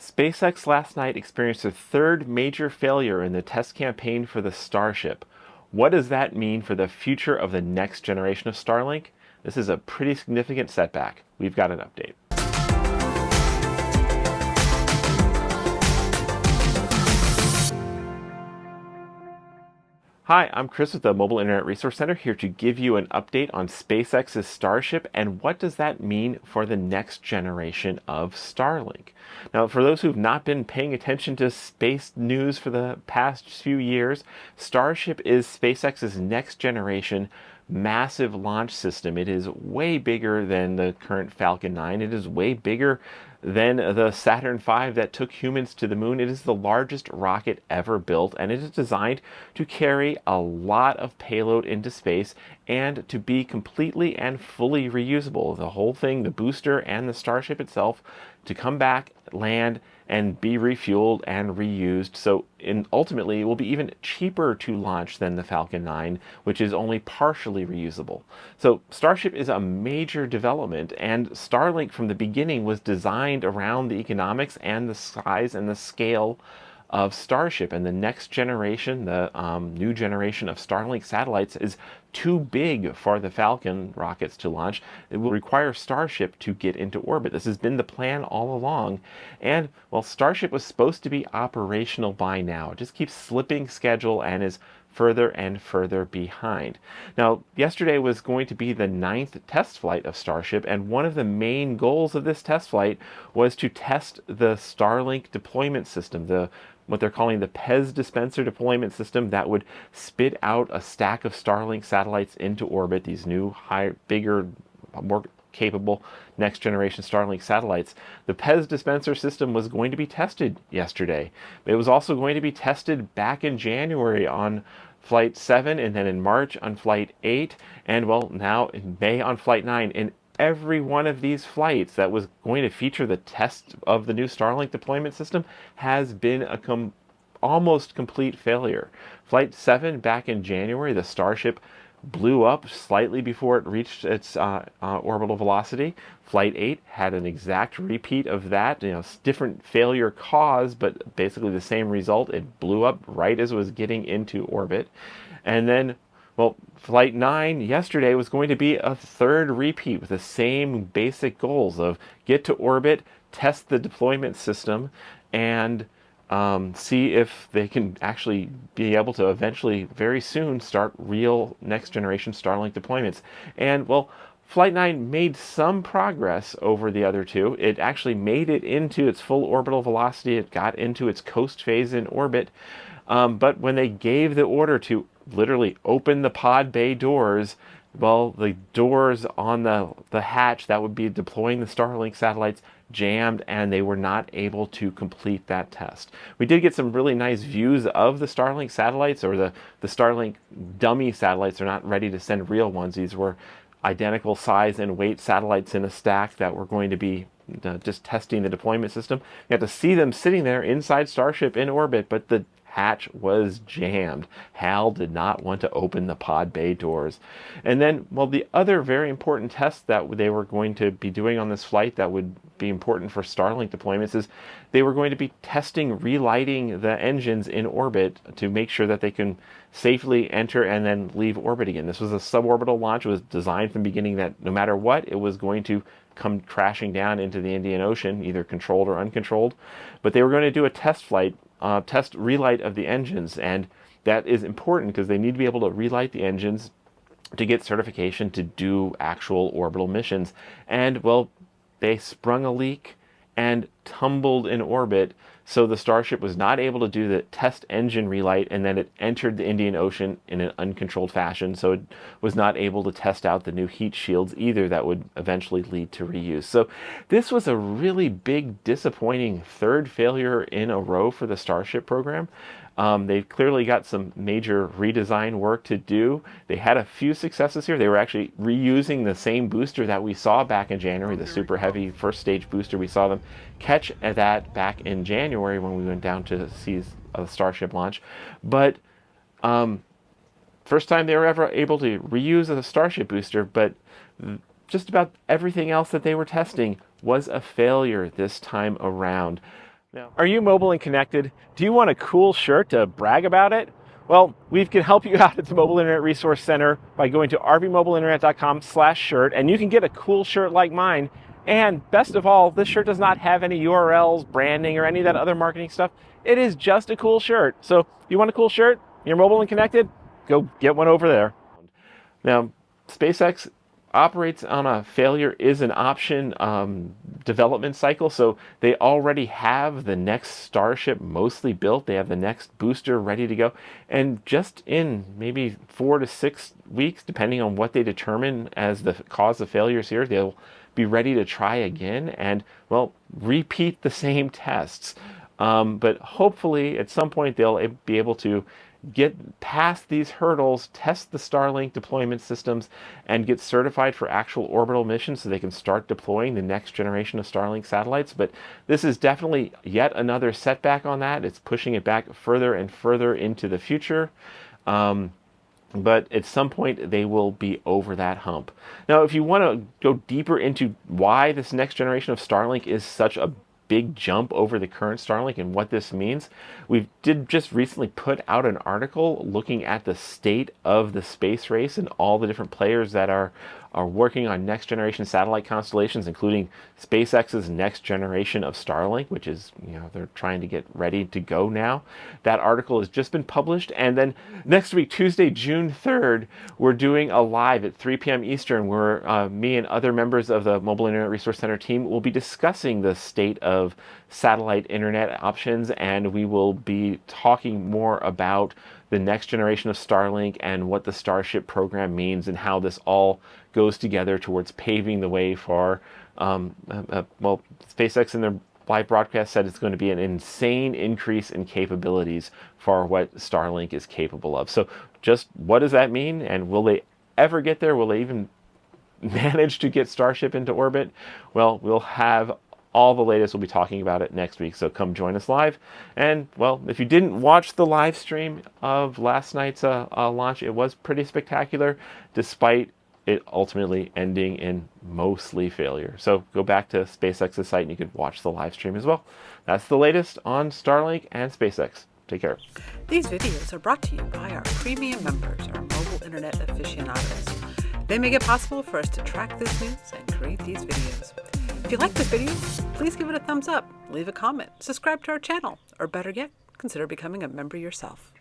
SpaceX last night experienced a third major failure in the test campaign for the Starship. What does that mean for the future of the next generation of Starlink? This is a pretty significant setback. We've got an update. Hi, I'm Chris with the Mobile Internet Resource Center, here to give you an update on SpaceX's Starship and what does that mean for the next generation of Starlink. Now, for those who've not been paying attention to space news for the past few years, Starship is SpaceX's next generation massive launch system. It is way bigger than the current Falcon 9. It is way bigger than the Saturn V that took humans to the moon. It is the largest rocket ever built, and it is designed to carry a lot of payload into space and to be completely and fully reusable. The whole thing, the booster and the Starship itself, to come back, land, and be refueled and reused. So ultimately, it will be even cheaper to launch than the Falcon 9, which is only partially reusable. So Starship is a major development, and Starlink from the beginning was designed around the economics and the size and the scale of Starship. And the next generation, the new generation of Starlink satellites, is too big for the Falcon rockets to launch. It will require Starship to get into orbit. This has been the plan all along. And, well, Starship was supposed to be operational by now. It just keeps slipping schedule and is further and further behind. Now, yesterday was going to be the 9th test flight of Starship, and one of the main goals of this test flight was to test the Starlink deployment system, what they're calling the Pez Dispenser deployment system that would spit out a stack of Starlink satellites into orbit, these new, bigger, more capable next generation Starlink satellites. The Pez Dispenser system was going to be tested yesterday. It was also going to be tested back in January on Flight 7, and then in March on Flight 8, and, well, now in May on Flight 9. And every one of these flights that was going to feature the test of the new Starlink deployment system has been a almost complete failure. Flight 7 back in January, the Starship blew up slightly before it reached its orbital velocity. Flight 8 had an exact repeat of that, different failure cause, but basically the same result. It blew up right as it was getting into orbit. And then, well, Flight 9 yesterday was going to be a third repeat with the same basic goals of get to orbit, test the deployment system, and see if they can actually be able to eventually, very soon, start real next generation Starlink deployments. And, well, Flight 9 made some progress over the other two. It actually made it into its full orbital velocity. It got into its coast phase in orbit. But when they gave the order to literally open the pod bay doors, well, the doors on the hatch that would be deploying the Starlink satellites jammed, and they were not able to complete that test. We did get some really nice views of the Starlink satellites, or the Starlink dummy satellites. They're not ready to send real ones. These were identical size and weight satellites in a stack that were going to be just testing the deployment system. You have to see them sitting there inside Starship in orbit, but the hatch was jammed. HAL did not want to open the pod bay doors. And then, well, the other very important test that they were going to be doing on this flight that would be important for Starlink deployments is they were going to be testing relighting the engines in orbit to make sure that they can safely enter and then leave orbit again. This was a suborbital launch. It was designed from the beginning that no matter what, it was going to come crashing down into the Indian Ocean, either controlled or uncontrolled. But they were going to do a test flight, test relight of the engines, and that is important because they need to be able to relight the engines to get certification to do actual orbital missions. And, well, they sprung a leak and tumbled in orbit, so the Starship was not able to do the test engine relight, and then it entered the Indian Ocean in an uncontrolled fashion, so it was not able to test out the new heat shields either that would eventually lead to reuse. So this was a really big, disappointing third failure in a row for the Starship program. They've clearly got some major redesign work to do. They had a few successes here. They were actually reusing the same booster that we saw back in January, the super heavy first stage booster. We saw them catch that back in January when we went down to see a Starship launch. But first time they were ever able to reuse a Starship booster, but just about everything else that they were testing was a failure this time around. Now, are you mobile and connected? Do you want a cool shirt to brag about it? Well, we can help you out at the Mobile Internet Resource Center by going to rvmobileinternet.com/shirt, and you can get a cool shirt like mine. And best of all, this shirt does not have any URLs, branding, or any of that other marketing stuff. It is just a cool shirt. So if you want a cool shirt, you're mobile and connected, go get one over there. Now, SpaceX operates on a failure is an option development cycle. So they already have the next Starship mostly built. They have the next booster ready to go. And just in maybe 4 to 6 weeks, depending on what they determine as the cause of failures here, they'll be ready to try again and, well, repeat the same tests. But hopefully at some point they'll be able to get past these hurdles, test the Starlink deployment systems, and get certified for actual orbital missions so they can start deploying the next generation of Starlink satellites. But this is definitely yet another setback on that. It's pushing it back further and further into the future. But at some point, they will be over that hump. Now, if you want to go deeper into why this next generation of Starlink is such a big jump over the current Starlink and what this means, we did just recently put out an article looking at the state of the space race and all the different players that are working on next generation satellite constellations, including SpaceX's next generation of Starlink, which is, they're trying to get ready to go now. That article has just been published. And then next week, Tuesday, June 3rd, we're doing a live at 3 p.m. Eastern where me and other members of the Mobile Internet Resource Center team will be discussing the state of satellite internet options, and we will be talking more about the next generation of Starlink and what the Starship program means and how this all goes together towards paving the way for, SpaceX in their live broadcast said it's going to be an insane increase in capabilities for what Starlink is capable of. So just what does that mean? And will they ever get there? Will they even manage to get Starship into orbit? Well, we'll have all the latest. We'll be talking about it next week, so come join us live. And, well, if you didn't watch the live stream of last night's launch, it was pretty spectacular, despite it ultimately ending in mostly failure. So go back to SpaceX's site and you could watch the live stream as well. That's the latest on Starlink and SpaceX. Take care. These videos are brought to you by our premium members, our mobile internet aficionados. They make it possible for us to track this news and create these videos. If you like this video, please give it a thumbs up, leave a comment, subscribe to our channel, or better yet, consider becoming a member yourself.